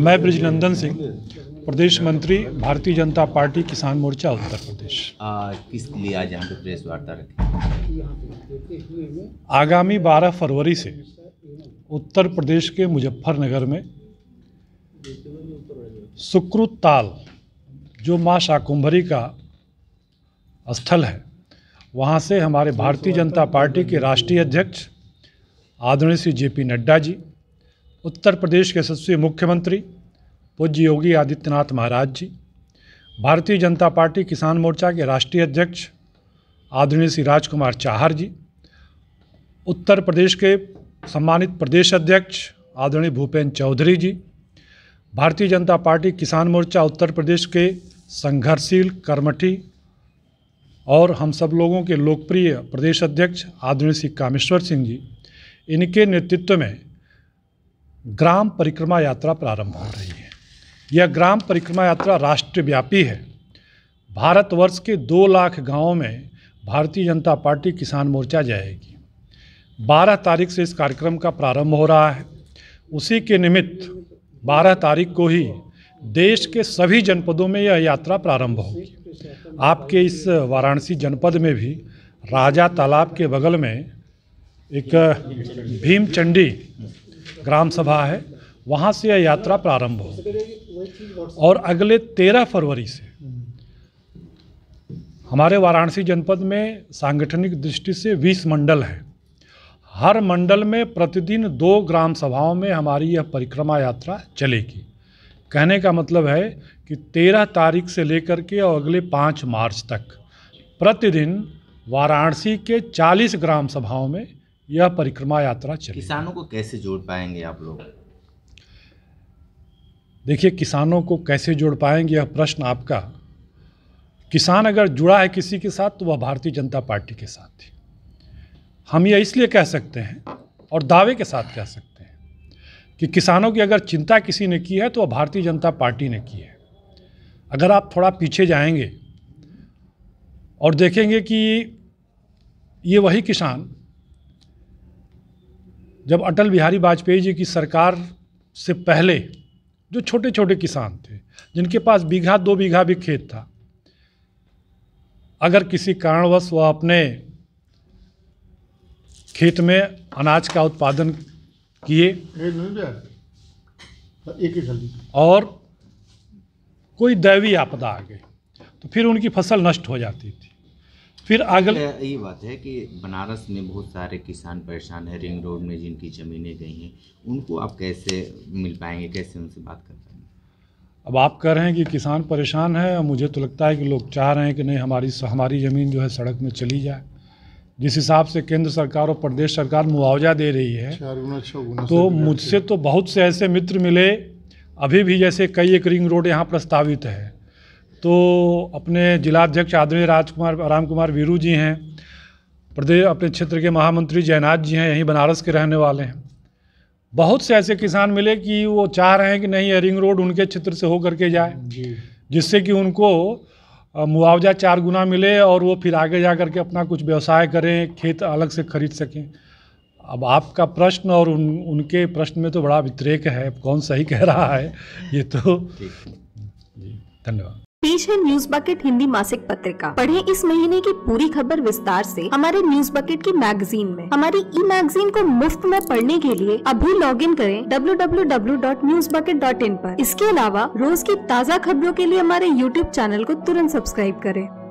मैं ब्रिजनंदन सिंह, प्रदेश मंत्री, भारतीय जनता पार्टी किसान मोर्चा उत्तर प्रदेश। किस लिए आज यहाँ पे प्रेस वार्ता रखी? आगामी 12 फरवरी से उत्तर प्रदेश के मुजफ्फरनगर में सुकृत ताल, जो माँ शाकुंभरी का स्थल है, वहाँ से हमारे भारतीय जनता पार्टी के राष्ट्रीय अध्यक्ष आदरणीय श्री JP नड्डा जी, उत्तर प्रदेश के यशस्वी मुख्यमंत्री पूज्य योगी आदित्यनाथ महाराज जी, भारतीय जनता पार्टी किसान मोर्चा के राष्ट्रीय अध्यक्ष आदरणीय श्री राजकुमार चाहर जी, उत्तर प्रदेश के सम्मानित प्रदेश अध्यक्ष आदरणीय भूपेंद्र चौधरी जी, भारतीय जनता पार्टी किसान मोर्चा उत्तर प्रदेश के संघर्षशील, कर्मठी और हम सब लोगों के लोकप्रिय प्रदेश अध्यक्ष आदरणीय श्री कामेश्वर सिंह जी, इनके नेतृत्व में ग्राम परिक्रमा यात्रा प्रारंभ हो रही है। यह ग्राम परिक्रमा यात्रा राष्ट्रव्यापी है। भारतवर्ष के 2 लाख गांवों में भारतीय जनता पार्टी किसान मोर्चा जाएगी। 12 तारीख से इस कार्यक्रम का प्रारंभ हो रहा है। उसी के निमित्त 12 तारीख को ही देश के सभी जनपदों में यह यात्रा प्रारंभ होगी। आपके इस वाराणसी जनपद में भी राजा तालाब के बगल में एक भीमचंडी ग्राम सभा है, वहाँ से यह यात्रा प्रारंभ हो और अगले 13 फरवरी से हमारे वाराणसी जनपद में सांगठनिक दृष्टि से 20 मंडल हैं। हर मंडल में प्रतिदिन 2 ग्राम सभाओं में हमारी यह परिक्रमा यात्रा चलेगी। कहने का मतलब है कि 13 तारीख से लेकर के और अगले 5 मार्च तक प्रतिदिन वाराणसी के 40 ग्राम सभाओं में यह परिक्रमा यात्रा चलेगी। किसानों को कैसे जोड़ पाएंगे आप लोग? देखिए, किसानों को कैसे जोड़ पाएंगे, यह प्रश्न आपका। किसान अगर जुड़ा है किसी के साथ तो वह भारतीय जनता पार्टी के साथ है। हम यह इसलिए कह सकते हैं और दावे के साथ कह सकते हैं कि किसानों की अगर चिंता किसी ने की है तो वह भारतीय जनता पार्टी ने की है। अगर आप थोड़ा पीछे जाएंगे और देखेंगे कि ये वही किसान जब अटल बिहारी वाजपेयी जी की सरकार से पहले जो छोटे छोटे किसान थे, जिनके पास बीघा 2 बीघा भी खेत था, अगर किसी कारणवश वह अपने खेत में अनाज का उत्पादन किए और कोई दैवीय आपदा आ गई तो फिर उनकी फसल नष्ट हो जाती थी। फिर अगले ये बात है कि बनारस में बहुत सारे किसान परेशान हैं, रिंग रोड में जिनकी ज़मीनें गई हैं, उनको आप कैसे मिल पाएंगे, कैसे उनसे बात कर पाएंगे? अब आप कह रहे हैं कि किसान परेशान है, और मुझे तो लगता है कि लोग चाह रहे हैं कि नहीं, हमारी ज़मीन जो है सड़क में चली जाए। जिस हिसाब से केंद्र सरकार और प्रदेश सरकार मुआवजा दे रही है, तो मुझसे तो बहुत से ऐसे मित्र मिले अभी भी, जैसे कई एक रिंग रोड यहाँ प्रस्तावित है, तो अपने जिलाध्यक्ष आदरणीय राम कुमार वीरू जी हैं, प्रदेश अपने क्षेत्र के महामंत्री जयनाथ जी हैं, यहीं बनारस के रहने वाले हैं। बहुत से ऐसे किसान मिले कि वो चाह रहे हैं कि नहीं, ये रिंग रोड उनके क्षेत्र से हो करके जाए, जिससे कि उनको मुआवजा 4 गुना मिले और वो फिर आगे जा करके अपना कुछ व्यवसाय करें, खेत अलग से खरीद सकें। अब आपका प्रश्न और उनके प्रश्न में तो बड़ा व्यतिरेक है, कौन सही कह रहा है ये तो। धन्यवाद। पेश है न्यूज बकेट हिंदी मासिक पत्रिका। पढ़ें इस महीने की पूरी खबर विस्तार से हमारे न्यूज बकेट की मैगजीन में। हमारी ई-मैगजीन को मुफ्त में पढ़ने के लिए अभी लॉगिन करें www.newsbucket.in पर। इसके अलावा रोज की ताज़ा खबरों के लिए हमारे YouTube चैनल को तुरंत सब्सक्राइब करें।